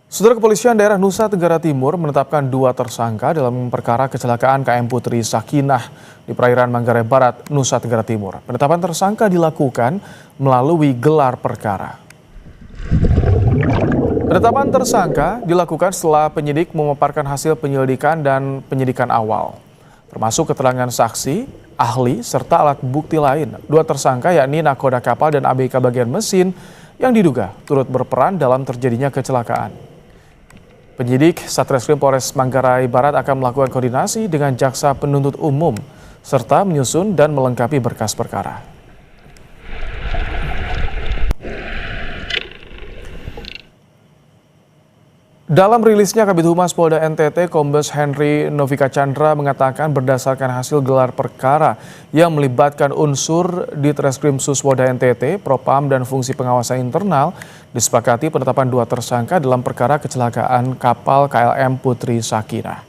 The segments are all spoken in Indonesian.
Saudara Kepolisian Daerah Nusa Tenggara Timur menetapkan 2 tersangka dalam perkara kecelakaan KM Putri Sakinah di perairan Manggarai Barat, Nusa Tenggara Timur. Penetapan tersangka dilakukan melalui gelar perkara. Penetapan tersangka dilakukan setelah penyidik memaparkan hasil penyelidikan dan penyidikan awal, termasuk keterangan saksi, ahli, serta alat bukti lain. 2 tersangka yakni nakoda kapal dan ABK bagian mesin yang diduga turut berperan dalam terjadinya kecelakaan. Penyidik Satreskrim Polres Manggarai Barat akan melakukan koordinasi dengan jaksa penuntut umum serta menyusun dan melengkapi berkas perkara. Dalam rilisnya, Kabid Humas Polda NTT, Kombes Henry Novika Chandra mengatakan berdasarkan hasil gelar perkara yang melibatkan unsur di Treskrim Sus Polda NTT, Propam dan fungsi pengawasan internal, disepakati penetapan 2 tersangka dalam perkara kecelakaan kapal KLM Putri Sakinah.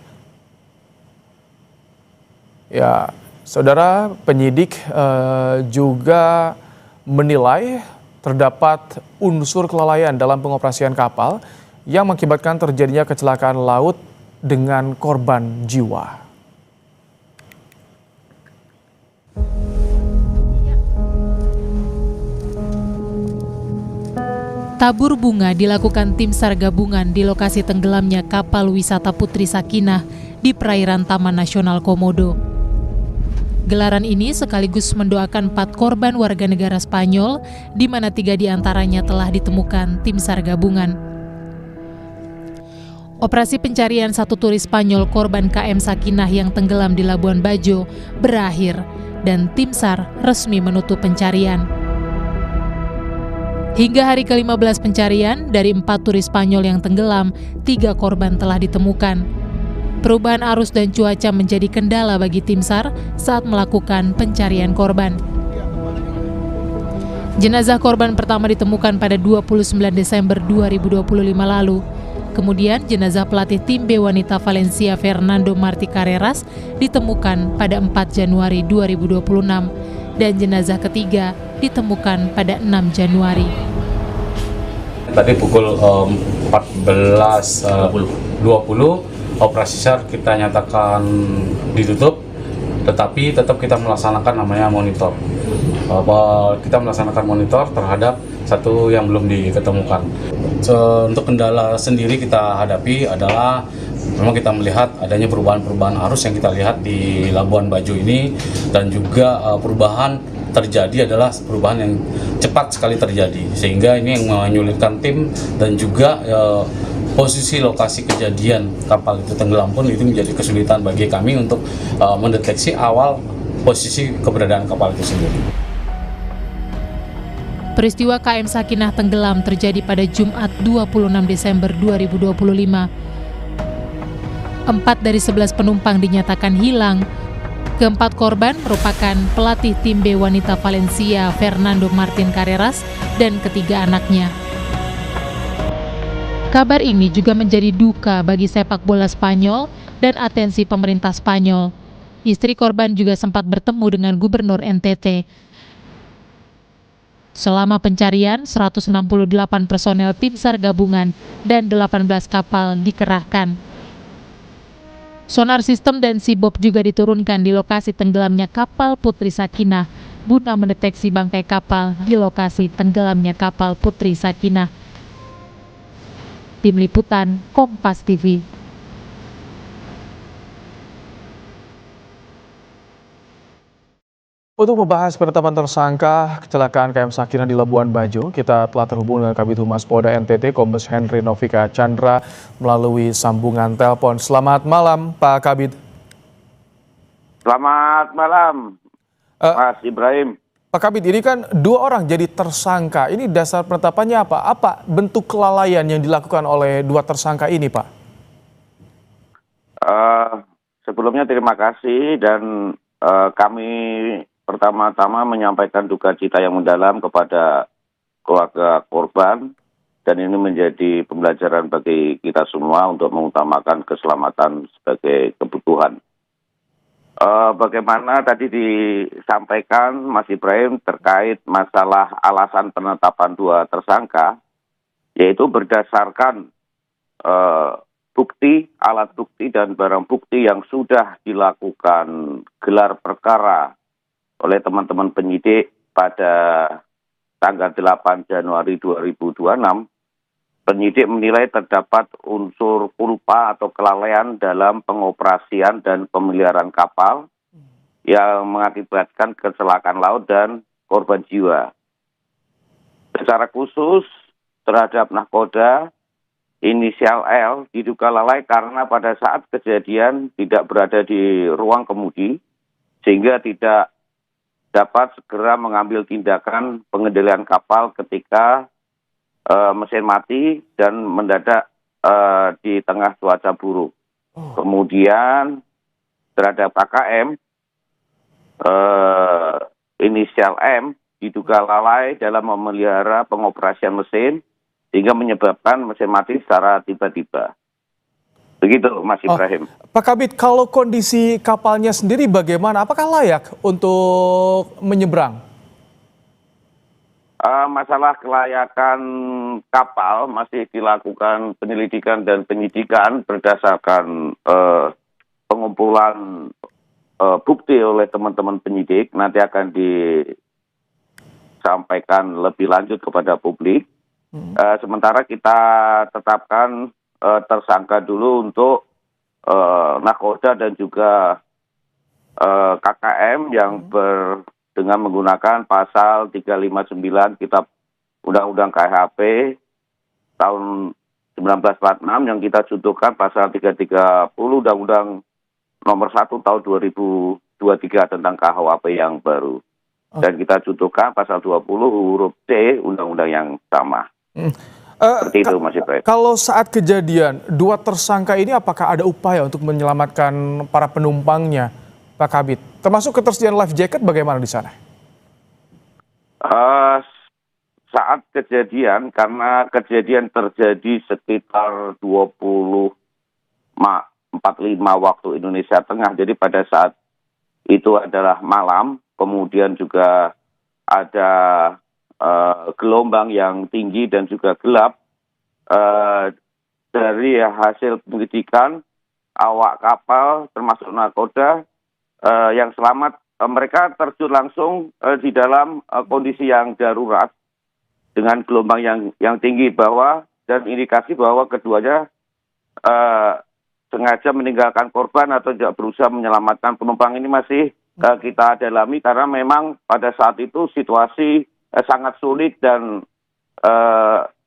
Ya, saudara, penyidik juga menilai terdapat unsur kelalaian dalam pengoperasian kapal yang mengakibatkan terjadinya kecelakaan laut dengan korban jiwa. Tabur bunga dilakukan tim SAR gabungan di lokasi tenggelamnya kapal wisata Putri Sakinah di perairan Taman Nasional Komodo. Gelaran ini sekaligus mendoakan 4 korban warga negara Spanyol, di mana 3 diantaranya telah ditemukan tim SAR gabungan. Operasi pencarian 1 turis Spanyol korban KM Sakinah yang tenggelam di Labuan Bajo berakhir dan tim SAR resmi menutup pencarian. Hingga hari ke-15 pencarian, dari 4 turis Spanyol yang tenggelam, 3 korban telah ditemukan. Perubahan arus dan cuaca menjadi kendala bagi tim SAR saat melakukan pencarian korban. Jenazah korban pertama ditemukan pada 29 Desember 2025 lalu. Kemudian jenazah pelatih tim B wanita Valencia Fernando Martí Carreras ditemukan pada 4 Januari 2026 dan jenazah ketiga ditemukan pada 6 Januari. Tadi pukul 14.20 operasi SAR kita nyatakan ditutup, tetapi tetap kita melaksanakan namanya monitor. Kita melaksanakan monitor terhadap 1 yang belum diketemukan. Untuk kendala sendiri kita hadapi adalah memang kita melihat adanya perubahan-perubahan arus yang kita lihat di Labuan Bajo ini, dan juga perubahan terjadi adalah perubahan yang cepat sekali terjadi, sehingga ini yang menyulitkan tim, dan juga posisi lokasi kejadian kapal itu tenggelam pun itu menjadi kesulitan bagi kami untuk mendeteksi awal posisi keberadaan kapal itu sendiri. Peristiwa KM Sakinah tenggelam terjadi pada Jumat 26 Desember 2025. 4 dari 11 penumpang dinyatakan hilang. Keempat korban merupakan pelatih tim B wanita Valencia Fernando Martín Carreras dan ketiga anaknya. Kabar ini juga menjadi duka bagi sepak bola Spanyol dan atensi pemerintah Spanyol. Istri korban juga sempat bertemu dengan Gubernur NTT. Selama pencarian, 168 personel tim SAR gabungan dan 18 kapal dikerahkan. Sonar sistem dan SIBOP juga diturunkan di lokasi tenggelamnya kapal Putri Sakinah guna mendeteksi bangkai kapal di lokasi tenggelamnya kapal Putri Sakinah. Tim Liputan Kompas TV. Untuk membahas penetapan tersangka kecelakaan KM Sakinah di Labuan Bajo, kita telah terhubung dengan Kabid Humas Polda NTT, Kombes Henry Novika Chandra melalui sambungan telepon. Selamat malam, Pak Kabid. Selamat malam, Mas Ibrahim. Pak Kabid, ini kan 2 orang jadi tersangka. Ini dasar penetapannya apa? Apa bentuk kelalaian yang dilakukan oleh 2 tersangka ini, Pak? Sebelumnya terima kasih, dan kami pertama-tama menyampaikan duka cita yang mendalam kepada keluarga korban, dan ini menjadi pembelajaran bagi kita semua untuk mengutamakan keselamatan sebagai kebutuhan. Bagaimana tadi disampaikan Mas Ibrahim terkait masalah alasan penetapan 2 tersangka, yaitu berdasarkan bukti, alat bukti dan barang bukti yang sudah dilakukan gelar perkara oleh teman-teman penyidik pada tanggal 8 Januari 2026, penyidik menilai terdapat unsur culpa atau kelalaian dalam pengoperasian dan pemeliharaan kapal yang mengakibatkan kecelakaan laut dan korban jiwa. Secara khusus terhadap nahkoda inisial L diduga lalai karena pada saat kejadian tidak berada di ruang kemudi sehingga tidak dapat segera mengambil tindakan pengendalian kapal ketika mesin mati dan mendadak di tengah cuaca buruk. Kemudian terhadap KKM inisial M diduga lalai dalam memelihara pengoperasian mesin sehingga menyebabkan mesin mati secara tiba-tiba. Begitu, Mas Ibrahim. Pak Kabid, kalau kondisi kapalnya sendiri bagaimana? Apakah layak untuk menyeberang? Masalah kelayakan kapal masih dilakukan penyelidikan dan penyidikan berdasarkan pengumpulan bukti oleh teman-teman penyidik. Nanti akan disampaikan lebih lanjut kepada publik. Sementara kita tetapkan tersangka dulu untuk nahkoda dan juga KKM yang dengan menggunakan pasal 359 Kitab Undang-Undang KHP tahun 1946 yang kita contohkan pasal 330 Undang-Undang nomor 1 tahun 2023 tentang KUHP yang baru. Dan kita contohkan pasal 20 huruf C Undang-Undang yang sama. Seperti itu, Mas Ibrahim. Kalau saat kejadian, dua tersangka ini apakah ada upaya untuk menyelamatkan para penumpangnya, Pak Kabid? Termasuk ketersediaan life jacket bagaimana di sana? Saat kejadian, karena kejadian terjadi sekitar 20:45 waktu Indonesia Tengah, jadi pada saat itu adalah malam, kemudian juga ada gelombang yang tinggi dan juga gelap. Dari hasil penyelidikan awak kapal termasuk nahkoda yang selamat, mereka terjun langsung di dalam kondisi yang darurat dengan gelombang yang tinggi dan indikasi bahwa keduanya sengaja meninggalkan korban atau tidak berusaha menyelamatkan penumpang. Ini masih kita dalami karena memang pada saat itu situasi sangat sulit dan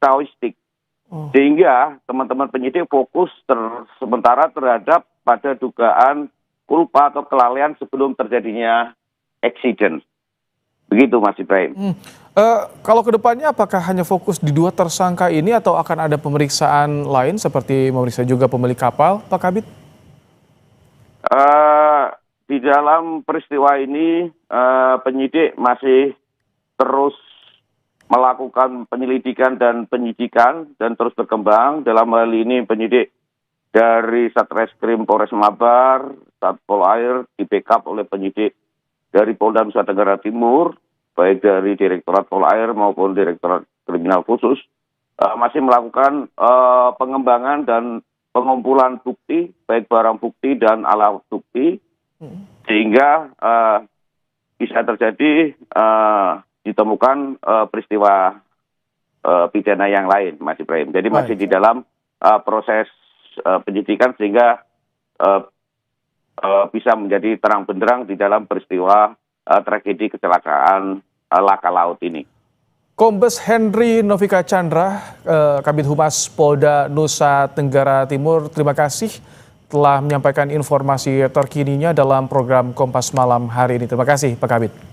kaotik. Sehingga teman-teman penyidik fokus sementara terhadap pada dugaan culpa atau kelalaian sebelum terjadinya accident. Begitu, Mas Ibrahim. Kalau kedepannya apakah hanya fokus di dua tersangka ini atau akan ada pemeriksaan lain seperti memeriksa juga pemilik kapal, Pak Kabid? Di dalam peristiwa ini penyidik masih terus melakukan penyelidikan dan penyidikan dan terus berkembang. Dalam hal ini penyidik dari Satreskrim Polres Mabar, Satpol Air di backup oleh penyidik dari Polda Nusa Tenggara Timur, baik dari Direktorat Pol Air maupun Direktorat Kriminal Khusus, masih melakukan pengembangan dan pengumpulan bukti, baik barang bukti dan alat bukti, sehingga bisa terjadi ditemukan peristiwa pidana yang lain, Mas Ibrahim. Jadi masih di dalam proses penyidikan sehingga bisa menjadi terang benderang di dalam peristiwa tragedi kecelakaan laka laut ini. Kombes Henry Novika Chandra, Kabid Humas Polda Nusa Tenggara Timur, terima kasih telah menyampaikan informasi terkininya dalam program Kompas Malam hari ini. Terima kasih, Pak Kabid.